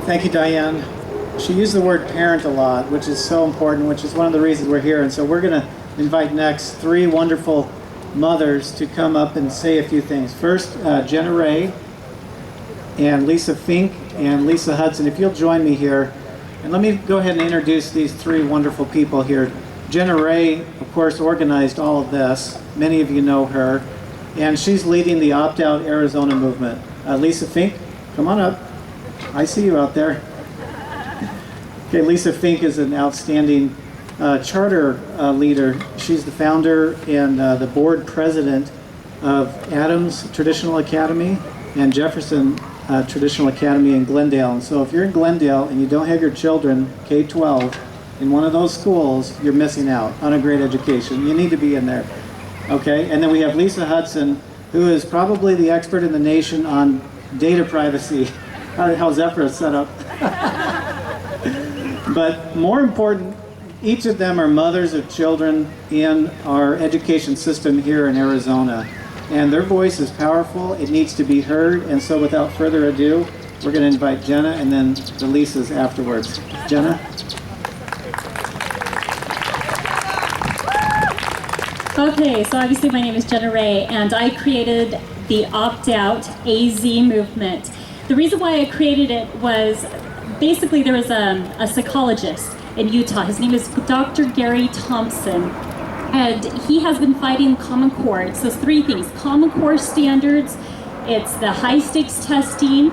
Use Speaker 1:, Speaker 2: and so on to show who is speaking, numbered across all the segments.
Speaker 1: Thank you, Diane. She used the word parent a lot, which is so important, which is one of the reasons we're here. And so we're going to invite next three wonderful mothers to come up and say a few things. First, Jenna Ray and Lisa Fink and Lisa Hudson. If you'll join me here, and let me go ahead and introduce these three wonderful people here. Jenna Ray, of course, organized all of this. Many of you know her. And she's leading the Opt-Out Arizona movement. Lisa Fink, come on up. I see you out there. Okay, Lisa Fink is an outstanding charter leader. She's the founder and the board president of Adams Traditional Academy and Jefferson Traditional Academy in Glendale. And so if you're in Glendale and you don't have your children, K-12, in one of those schools, you're missing out on a great education. You need to be in there. Okay, and then we have Lisa Hudson, who is probably the expert in the nation on data privacy. How's Zephyr set up? But more important, each of them are mothers of children in our education system here in Arizona. And their voice is powerful, it needs to be heard, and so without further ado, we're going to invite Jenna and then the Lisas afterwards. Jenna?
Speaker 2: Okay, so obviously my name is Jenna Ray, and I created the Opt-Out AZ movement. The reason why I created it was basically there was a psychologist in Utah. His name is Dr. Gary Thompson, and he has been fighting Common Core. So it's three things: Common Core standards, it's the high stakes testing,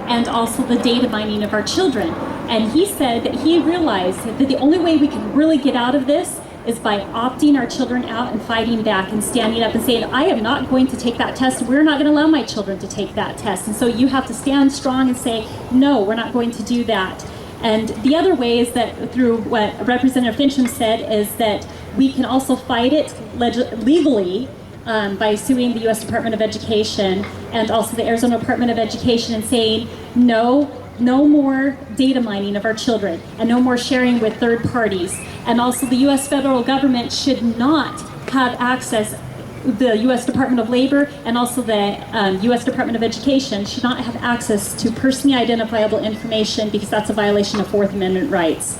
Speaker 2: and also the data mining of our children. And he said that he realized that the only way we can really get out of this is by opting our children out and fighting back and standing up and saying, I am not going to take that test. We're not going to allow my children to take that test. And so you have to stand strong and say, no, we're not going to do that. And the other way is that through what Representative Fincham said is that we can also fight it legally by suing the U.S. Department of Education and also the Arizona Department of Education and saying, no more data mining of our children and no more sharing with third parties. And also the U.S. federal government should not have access, the U.S. Department of Labor and also the U.S. Department of Education should not have access to personally identifiable information because that's a violation of Fourth Amendment rights.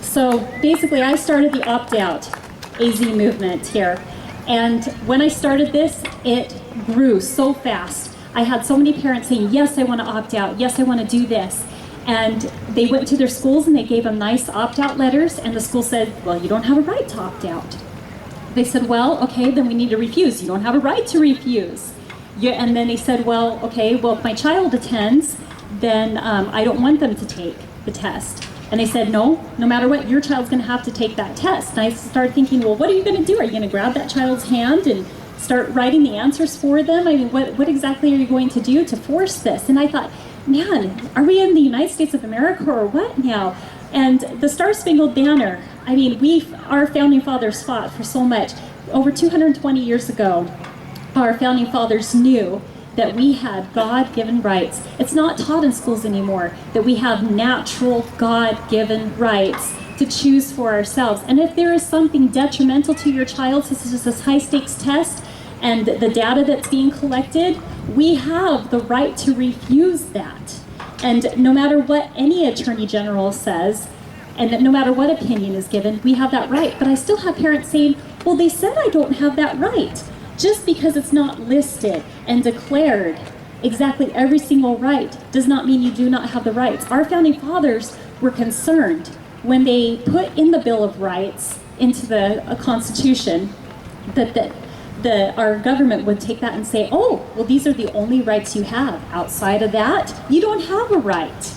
Speaker 2: So basically I started the Opt-Out AZ movement here. And when I started this, it grew so fast. I had so many parents saying, yes, I want to opt out. Yes, I want to do this. And they went to their schools and they gave them nice opt-out letters. And the school said, well, you don't have a right to opt out. They said, well, okay, then we need to refuse. You don't have a right to refuse. And then they said, well, okay, well, if my child attends, then I don't want them to take the test. And they said, no matter what, your child's going to have to take that test. And I started thinking, well, what are you going to do? Are you going to grab that child's hand and start writing the answers for them? I mean, what exactly are you going to do to force this? And I thought, man, are we in the United States of America or what now? And the Star-Spangled Banner, I mean, our founding fathers fought for so much. Over 220 years ago, our founding fathers knew that we had God-given rights. It's not taught in schools anymore that we have natural God-given rights to choose for ourselves. And if there is something detrimental to your child, such as this high-stakes test and the data that's being collected, we have the right to refuse that. And no matter what any attorney general says, and that no matter what opinion is given, we have that right. But I still have parents saying, well, they said I don't have that right. Just because it's not listed and declared exactly every single right does not mean you do not have the rights. Our founding fathers were concerned when they put in the Bill of Rights into the Constitution that our government would take that and say, oh, well, these are the only rights you have. Outside of that, you don't have a right.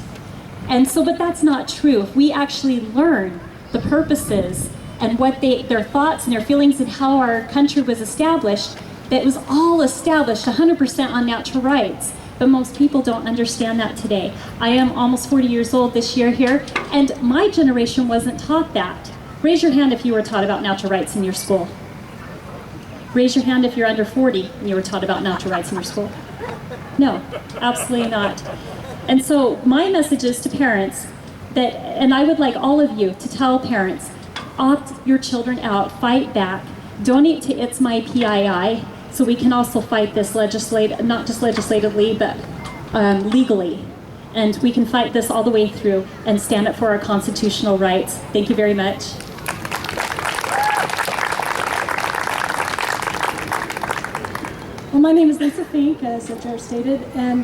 Speaker 2: And so, but that's not true. If we actually learn the purposes and what their thoughts and their feelings and how our country was established, that was all established 100% on natural rights. But most people don't understand that today. I am almost 40 years old this year here, and my generation wasn't taught that. Raise your hand if you were taught about natural rights in your school. Raise your hand if you're under 40 and you were taught about natural rights in your school. No, absolutely not. And so my message is to parents that, and I would like all of you to tell parents, opt your children out, fight back, donate to It's My PII so we can also fight this not just legislatively, but legally. and we can fight this all the way through and stand up for our constitutional rights. Thank you very much.
Speaker 3: Well, my name is Lisa Fink, as the chair stated, and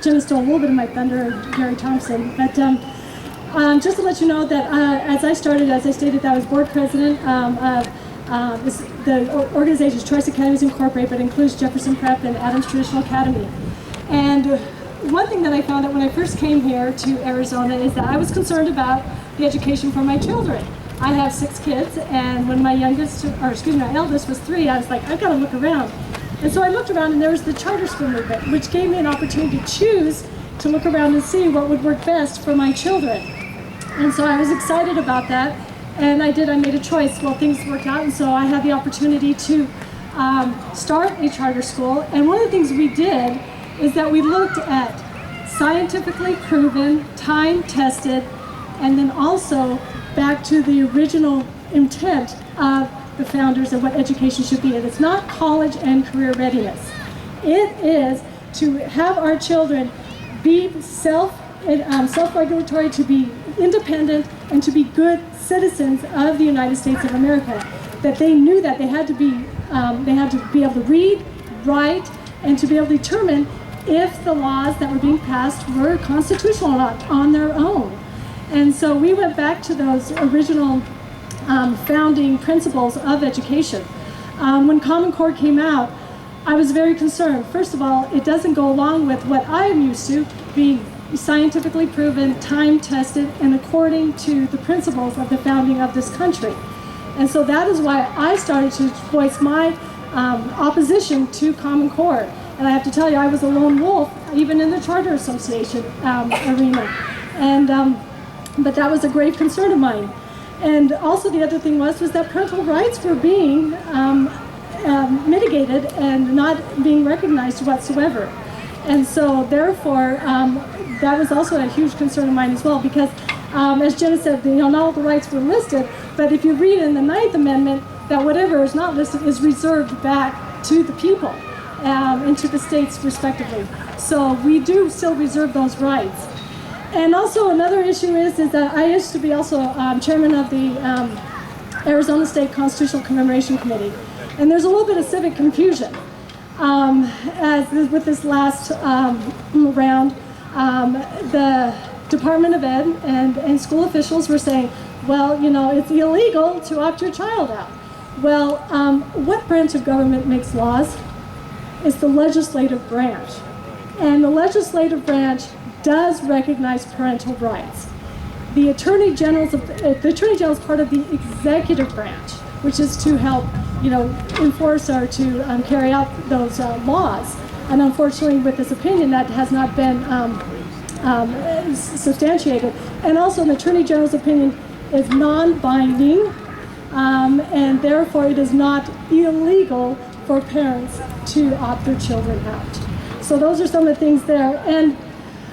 Speaker 3: Jenna stole a little bit of my thunder, Gary Thompson. But just to let you know that as I stated, that I was board president of the organization's Choice Academies Incorporated, but includes Jefferson Prep and Adams Traditional Academy. And one thing that I found out when I first came here to Arizona is that I was concerned about the education for my children. I have 6 kids, and when my eldest was 3, I was like, I've got to look around. And so I looked around, and there was the charter school movement, which gave me an opportunity to choose to look around and see what would work best for my children. And so I was excited about that, and I made a choice. Well, things worked out, and so I had the opportunity to start a charter school. And one of the things we did is that we looked at scientifically proven, time-tested, and then also back to the original intent of the founders of what education should be. And it's not college and career readiness. It is to have our children be self-regulatory, to be independent, and to be good citizens of the United States of America. That they knew that they had to be able to read, write, and to be able to determine if the laws that were being passed were constitutional or not on their own. And so we went back to those original founding principles of education. When Common Core came out, I was very concerned. First of all, it doesn't go along with what I'm used to, being scientifically proven, time-tested, and according to the principles of the founding of this country. And so that is why I started to voice my opposition to Common Core. And I have to tell you, I was a lone wolf, even in the Charter Association arena. And but that was a grave concern of mine. And also the other thing was that parental rights were being mitigated and not being recognized whatsoever. And so therefore, that was also a huge concern of mine as well, because as Jenna said, not all the rights were listed, but if you read in the 9th Amendment, that whatever is not listed is reserved back to the people and to the states respectively. So we do still reserve those rights. And also another issue is that I used to be also chairman of the Arizona State Constitutional Commemoration Committee. And there's a little bit of civic confusion with this last round. The Department of Ed and school officials were saying, well, it's illegal to opt your child out. Well, what branch of government makes laws? It's the legislative branch. And the legislative branch does recognize parental rights. The Attorney General is part of the executive branch, which is to help, enforce or to carry out those laws. And unfortunately, with this opinion, that has not been substantiated. And also, the Attorney General's opinion is non-binding, and therefore it is not illegal for parents to opt their children out. So those are some of the things there. And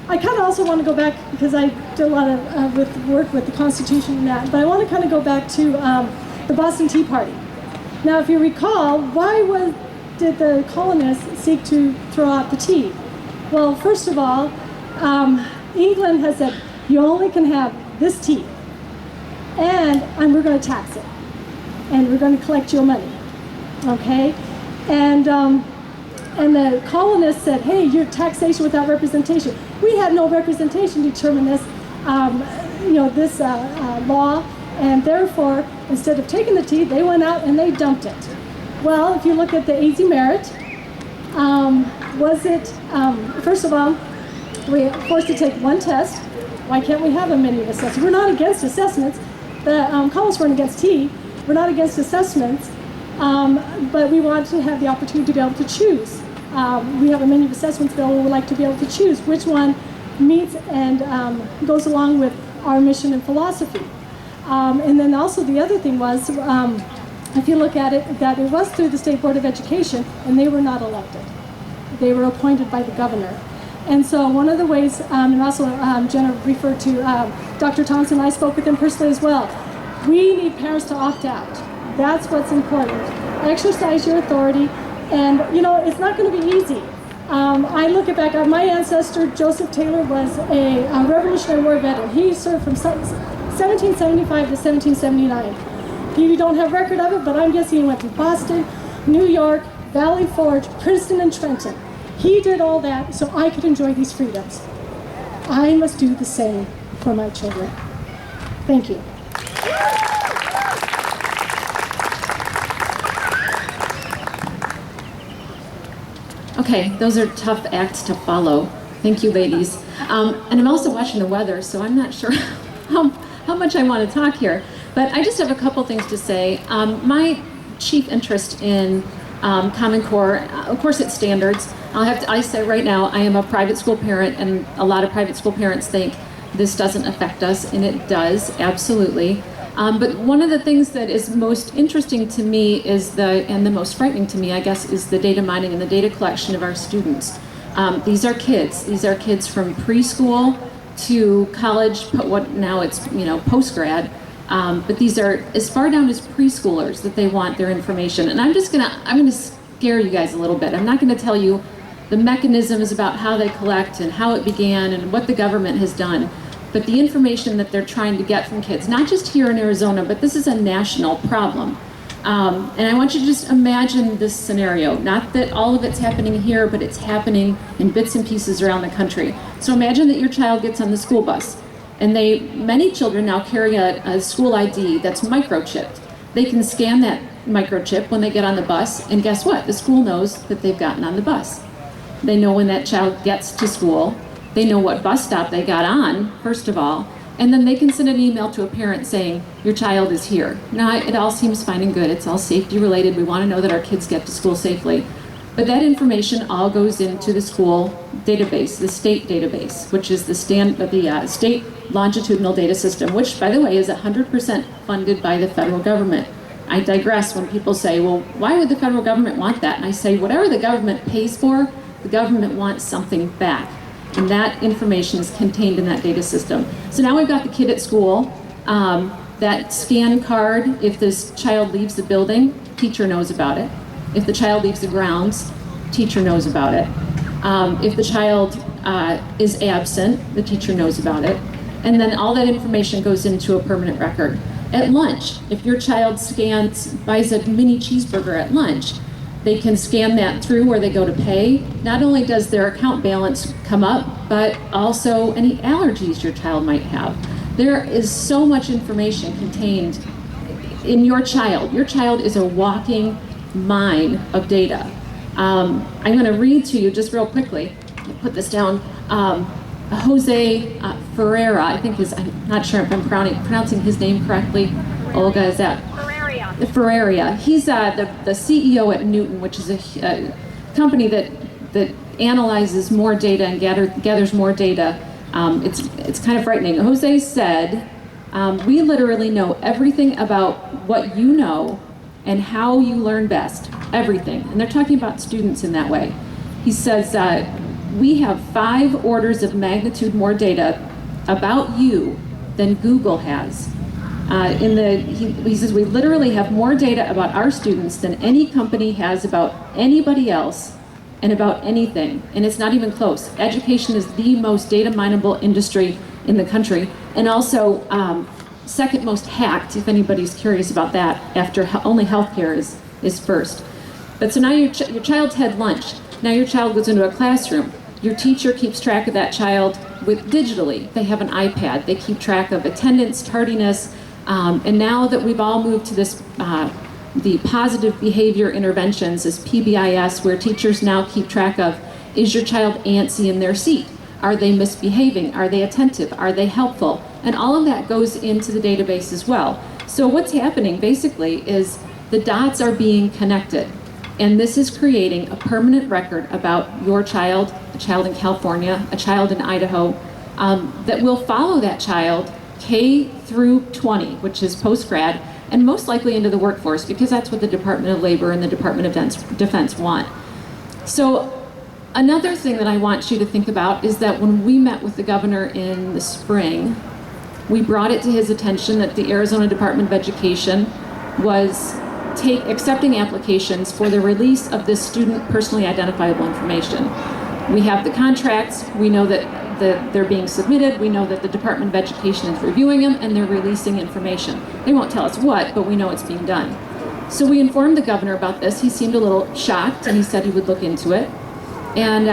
Speaker 3: I kind of also want to go back, because I did a lot of work with the Constitution and that, but I want to kind of go back to the Boston Tea Party. Now, if you recall, why did the colonists seek to throw out the tea? Well, first of all, England has said, you only can have this tea, and we're going to tax it, and we're going to collect your money, okay? And the colonists said, hey, you're taxation without representation. We had no representation to determine this, this law, and therefore, instead of taking the tea, they went out and they dumped it. Well, if you look at the AZ Merit, first of all, we were forced to take one test. Why can't we have a mini assessment? We're not against assessments. The colonists weren't against tea. We're not against assessments, but we want to have the opportunity to be able to choose. We have a menu of assessments bill. We would like to be able to choose which one meets and goes along with our mission and philosophy. And then also the other thing was, if you look at it, that it was through the State Board of Education, and they were not elected. They were appointed by the governor. And so one of the ways, and also Jenna referred to Dr. Thompson, I spoke with him personally as well. We need parents to opt out. That's what's important. Exercise your authority. And, it's not going to be easy. I look back at my ancestor, Joseph Taylor, was a Revolutionary War veteran. He served from 1775 to 1779. You don't have record of it, but I'm guessing he went to Boston, New York, Valley Forge, Princeton, and Trenton. He did all that so I could enjoy these freedoms. I must do the same for my children. Thank you.
Speaker 4: Okay, those are tough acts to follow. Thank you, ladies. And I'm also watching the weather, so I'm not sure how much I want to talk here. But I just have a couple things to say. My chief interest in Common Core, of course, it's standards. I say right now, I am a private school parent, and a lot of private school parents think this doesn't affect us, and it does, absolutely. But one of the things that is most interesting to me and the most frightening to me, I guess, is the data mining and the data collection of our students. These are kids. These are kids from preschool to college, what now it's post-grad. But these are as far down as preschoolers that they want their information. And I'm gonna scare you guys a little bit. I'm not gonna tell you the mechanisms about how they collect and how it began and what the government has done. But the information that they're trying to get from kids, not just here in Arizona, but this is a national problem. And I want you to just imagine this scenario. Not that all of it's happening here, but it's happening in bits and pieces around the country. So imagine that your child gets on the school bus, and many children now carry a school ID that's microchipped. They can scan that microchip when they get on the bus, and guess what? The school knows that they've gotten on the bus. They know when that child gets to school. They know what bus stop they got on, first of all, and then they can send an email to a parent saying, your child is here. Now, it all seems fine and good. It's all safety related. We want to know that our kids get to school safely. But that information all goes into the school database, the state database, which is the state longitudinal data system, which, by the way, is 100% funded by the federal government. I digress when people say, well, why would the federal government want that? And I say, whatever the government pays for, the government wants something back. And that information is contained in that data system. So now we've got the kid at school. That scan card, if this child leaves the building, teacher knows about it. If the child leaves the grounds, teacher knows about it. If the child is absent, the teacher knows about it. And then all that information goes into a permanent record. At lunch, if your child buys a mini cheeseburger at lunch, they can scan that through where they go to pay. Not only does their account balance come up, but also any allergies your child might have. There is so much information contained in your child. Your child is a walking mine of data. I'm going to read to you just real quickly. I'll put this down. Jose Ferreira, I'm not sure if I'm pronouncing his name correctly. Olga, is that? Ferreira. He's the CEO at Newton, which is a company that analyzes more data and gathers more data. It's kind of frightening. Jose said, we literally know everything about what you know and how you learn best, everything. And they're talking about students in that way. He says, we have 5 orders of magnitude more data about you than Google has. He says we literally have more data about our students than any company has about anybody else and about anything, and it's not even close. Education is the most data mineable industry in the country, and also second most hacked, if anybody's curious about that, after only healthcare is first. But so now your child's had lunch. Now your child goes into a classroom. Your teacher keeps track of that child digitally. They have an iPad. They keep track of attendance, tardiness, and now that we've all moved to this, the positive behavior interventions, this PBIS, where teachers now keep track of, is your child antsy in their seat? Are they misbehaving? Are they attentive? Are they helpful? And all of that goes into the database as well. So what's happening basically is the dots are being connected. And this is creating a permanent record about your child, a child in California, a child in Idaho, that will follow that child K through 20, which is post-grad, and most likely into the workforce, because that's what the Department of Labor and the Department of Defense want. So another thing that I want you to think about is that when we met with the governor in the spring, we brought it to his attention that the Arizona Department of Education was accepting applications for the release of this student personally identifiable information. We have the contracts, we know that they're being submitted, we know that the Department of Education is reviewing them, and they're releasing information. They won't tell us what, but we know it's being done. So we informed the governor about this. He seemed a little shocked, and he said he would look into it. And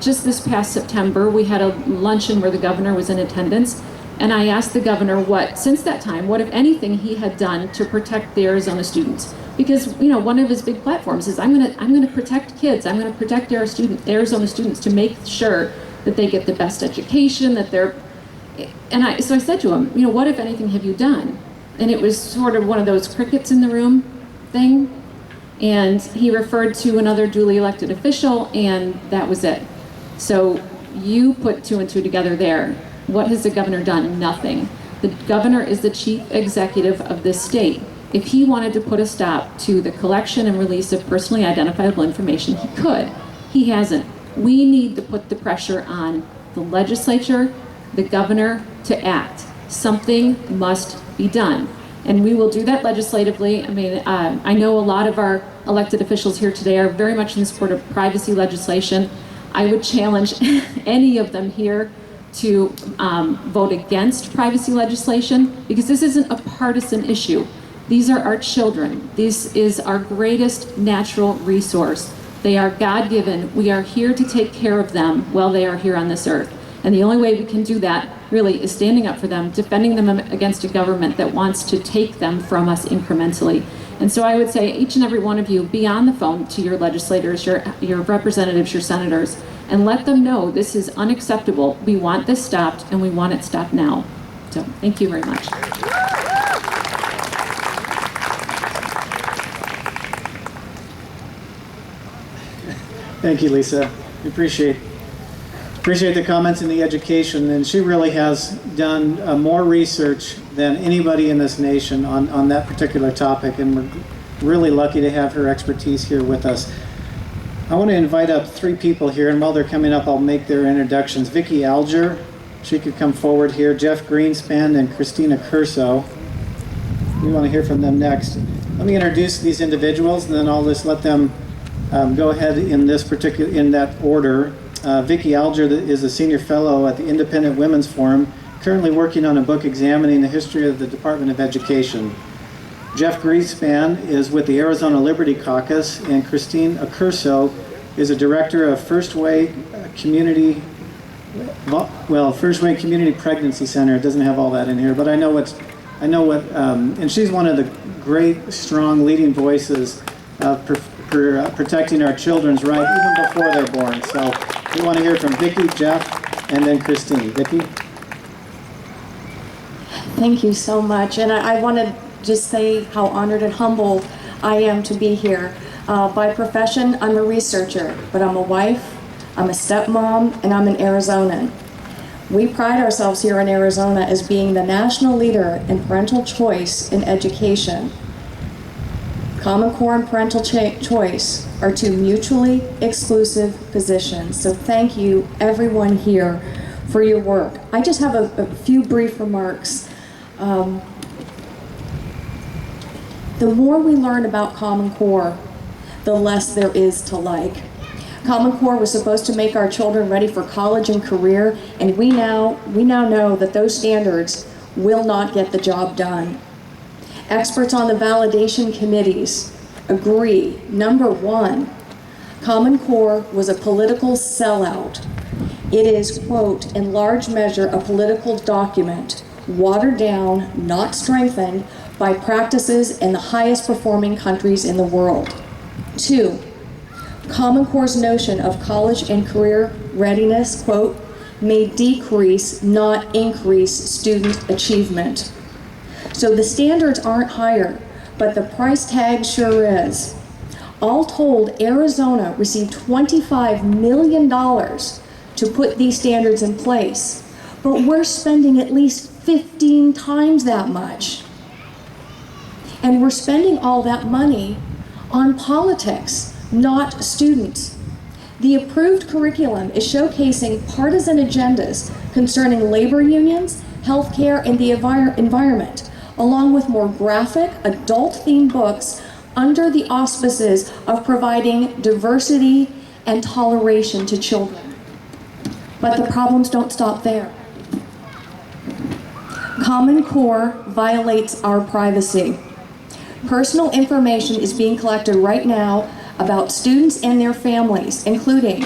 Speaker 4: just this past September, we had a luncheon where the governor was in attendance, and I asked the governor what, since that time, what if anything he had done to protect the Arizona students. Because one of his big platforms is I'm gonna protect kids. I'm gonna protect Arizona students to make sure that they get the best education, that they're. So I said to him, what if anything have you done? And it was sort of one of those crickets in the room thing. And he referred to another duly elected official, and that was it. So you put 2 and 2 together there. What has the governor done? Nothing. The governor is the chief executive of this state. If he wanted to put a stop to the collection and release of personally identifiable information, he could. He hasn't. We need to put the pressure on the legislature, the governor, to act. Something must be done. And we will do that legislatively. I mean, I know a lot of our elected officials here today are very much in support of privacy legislation. I would challenge any of them here to vote against privacy legislation, because this isn't a partisan issue. These are our children. This is our greatest natural resource. They are God-given. We are here to take care of them while they are here on this earth. And the only way we can do that really is standing up for them, defending them against a government that wants to take them from us incrementally. And so I would say each and every one of you, be on the phone to your legislators, your representatives, your senators, and let them know this is unacceptable. We want this stopped, and we want it stopped now. So thank you very much.
Speaker 1: Thank you, Lisa. We appreciate the comments in the education, and she really has done more research than anybody in this nation on that particular topic, and we're really lucky to have her expertise here with us. I want to invite up 3 people here, and while they're coming up, I'll make their introductions. Vicki Alger, she could come forward here. Jeff Greenspan and Christina Curso. We want to hear from them next. Let me introduce these individuals, and then I'll just let them go ahead in that order. Vicki Alger is a senior fellow at the Independent Women's Forum, currently working on a book examining the history of the Department of Education. Jeff Greenspan is with the Arizona Liberty Caucus, and Christine Accurso is a director of First Way Community Pregnancy Center. It doesn't have all that in here, but I know what, and she's one of the great, strong, leading voices of protecting our children's right even before they're born. So we want to hear from Vicki, Jeff, and then Christine. Vicki?
Speaker 5: Thank you so much. And I want to just say how honored and humbled I am to be here. By profession, I'm a researcher, but I'm a wife, I'm a stepmom, and I'm an Arizonan. We pride ourselves here in Arizona as being the national leader in parental choice in education. Common Core and parental choice are 2 mutually exclusive positions. So thank you, everyone here, for your work. I just have a few brief remarks. The more we learn about Common Core, the less there is to like. Common Core was supposed to make our children ready for college and career, and we now know that those standards will not get the job done. Experts on the validation committees agree, number 1, Common Core was a political sellout. It is, quote, in large measure a political document, watered down, not strengthened, by practices in the highest performing countries in the world. 2, Common Core's notion of college and career readiness, quote, may decrease, not increase student achievement. So the standards aren't higher, but the price tag sure is. All told, Arizona received $25 million to put these standards in place, but we're spending at least 15 times that much. And we're spending all that money on politics, not students. The approved curriculum is showcasing partisan agendas concerning labor unions, healthcare, and the environment, along with more graphic, adult-themed books under the auspices of providing diversity and toleration to children. But the problems don't stop there. Common Core violates our privacy. Personal information is being collected right now about students and their families, including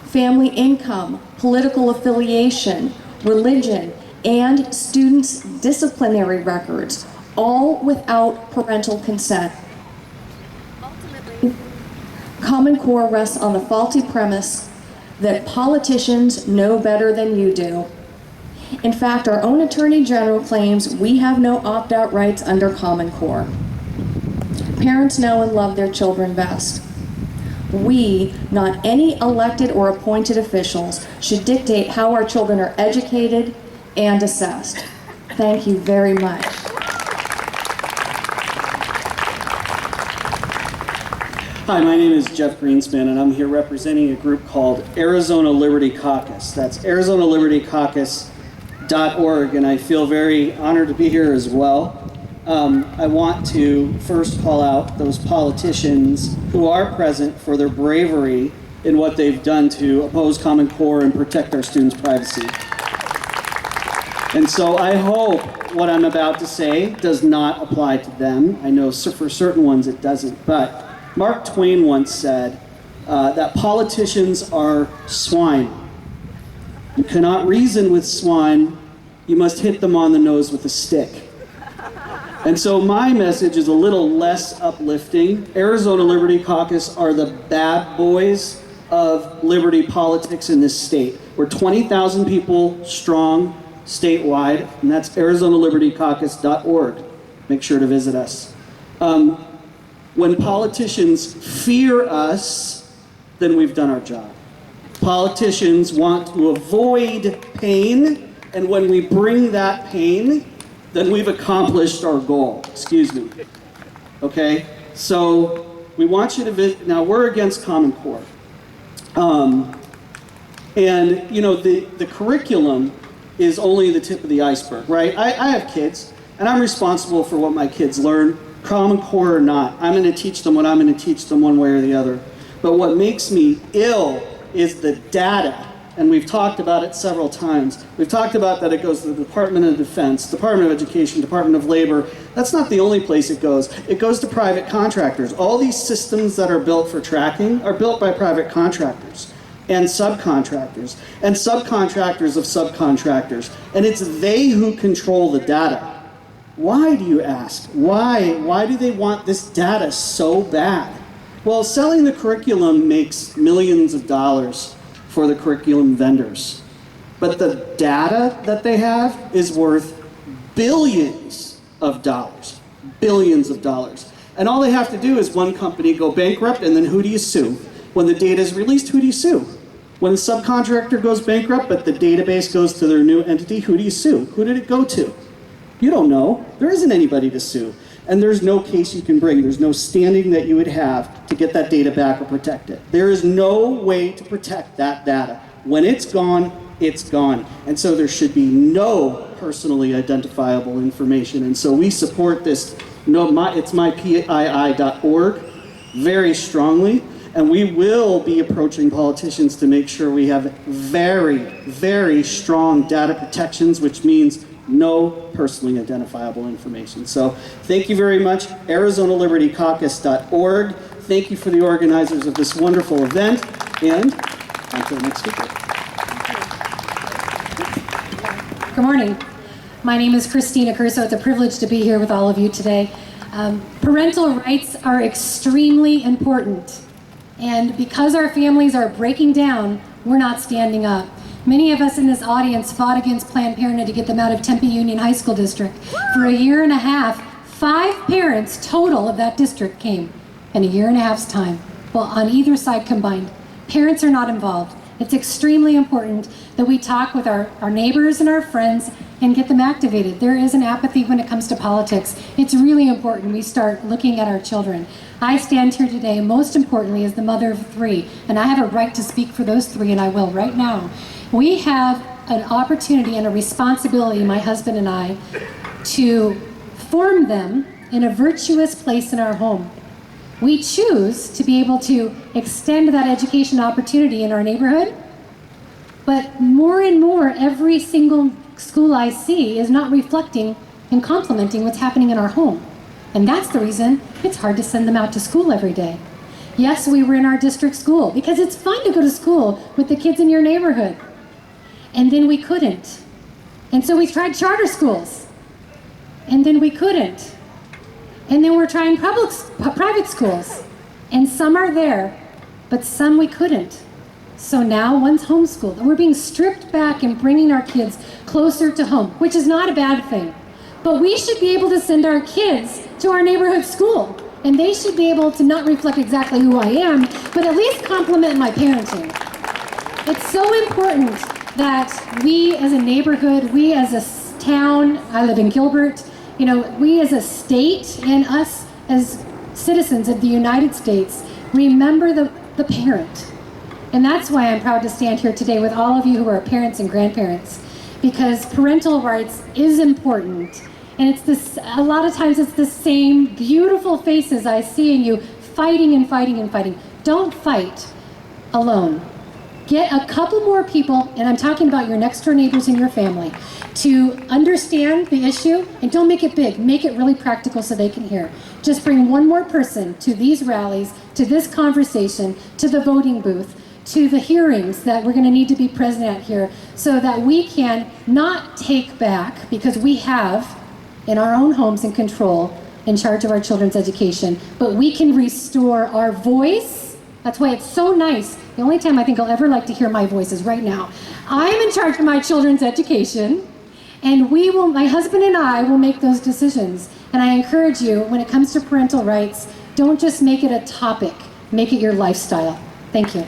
Speaker 5: family income, political affiliation, religion, and students' disciplinary records, all without parental consent. Ultimately, Common Core rests on the faulty premise that politicians know better than you do. In fact, our own Attorney General claims we have no opt-out rights under Common Core. Parents know and love their children best. We, not any elected or appointed officials, should dictate how our children are educated and assessed. Thank you very much.
Speaker 6: Hi, my name is Jeff Greenspan, and I'm here representing a group called Arizona Liberty Caucus. That's ArizonaLibertyCaucus.org, and I feel very honored to be here as well. I want to first call out those politicians who are present for their bravery in what they've done to oppose Common Core and protect our students' privacy. And so I hope what I'm about to say does not apply to them. I know for certain ones it doesn't, but Mark Twain once said that politicians are swine. You cannot reason with swine, you must hit them on the nose with a stick. And so my message is a little less uplifting. Arizona Liberty Caucus are the bad boys of liberty politics in this state. We're 20,000 people strong statewide, and that's ArizonaLibertyCaucus.org. Make sure to visit us. When politicians fear us, then we've done our job. Politicians want to avoid pain, and when we bring that pain, then we've accomplished our goal. Excuse me. Okay? So we want you to visit. Now, we're against Common Core. And, you know, the curriculum is only the tip of the iceberg, right? I have kids, and I'm responsible for what my kids learn, Common Core or not. I'm going to teach them what I'm going to teach them one way or the other. But what makes me ill is the data. And we've talked about it several times. We've talked about that it goes to the Department of Defense, Department of Education, Department of Labor. That's not the only place it goes. It goes to private contractors. All these systems that are built for tracking are built by private contractors and subcontractors of subcontractors. And it's they who control the data. Why, do you ask? Why? Why do they want this data so bad? Well, selling the curriculum makes millions of dollars for the curriculum vendors. But the data that they have is worth billions of dollars. Billions of dollars. And all they have to do is one company go bankrupt, and then who do you sue? When the data is released, who do you sue? When a subcontractor goes bankrupt, but the database goes to their new entity, who do you sue? Who did it go to? You don't know. There isn't anybody to sue. And there's no case you can bring. There's no standing that you would have to get that data back or protect it. There is no way to protect that data. When it's gone, it's gone. And so there should be no personally identifiable information. And so we support this, it's mypii.org, very strongly. And we will be approaching politicians to make sure we have very, very strong data protections, which means no personally identifiable information. So thank you very much, ArizonaLibertyCaucus.org. Thank you for the organizers of this wonderful event, and until next speaker.
Speaker 7: Good morning. My name is Christina Curso. It's a privilege to be here with all of you today. Parental rights are extremely important. And because our families are breaking down, we're not standing up. Many of us in this audience fought against Planned Parenthood to get them out of Tempe Union High School District. For a year and a half, 5 parents total of that district came in a year and a half's time. Well, on either side combined. Parents are not involved. It's extremely important that we talk with our neighbors and our friends and get them activated. There is an apathy when it comes to politics. It's really important we start looking at our children. I stand here today, most importantly, as the mother of 3, and I have a right to speak for those 3, and I will right now. We have an opportunity and a responsibility, my husband and I, to form them in a virtuous place in our home. We choose to be able to extend that education opportunity in our neighborhood, But more and more, every single school I see is not reflecting and complementing what's happening in our home. And that's the reason it's hard to send them out to school every day. Yes, we were in our district school because it's fun to go to school with the kids in your neighborhood. And then we couldn't. And so we tried charter schools. And then we couldn't. And then we're trying private schools. And some are there, but some we couldn't. So now one's homeschooled. And we're being stripped back and bringing our kids closer to home, which is not a bad thing. But we should be able to send our kids to our neighborhood school. And they should be able to not reflect exactly who I am, but at least complement my parenting. It's so important that we as a neighborhood, we as a town, I live in Gilbert, we as a state and us as citizens of the United States, remember the parent. And that's why I'm proud to stand here today with all of you who are parents and grandparents, because parental rights is important. And it's this, a lot of times it's the same beautiful faces I see in you fighting and fighting and fighting. Don't fight alone. Get a couple more people, and I'm talking about your next door neighbors in your family, to understand the issue, and don't make it big. Make it really practical so they can hear. Just bring one more person to these rallies, to this conversation, to the voting booth, to the hearings that we're going to need to be present at here, so that we can not take back, because we have in our own homes and control in charge of our children's education, but we can restore our voice. That's why it's so nice. The only time I think I'll ever like to hear my voice is right now. I'm in charge of my children's education, and my husband and I will make those decisions. And I encourage you, when it comes to parental rights, don't just make it a topic, make it your lifestyle. Thank you.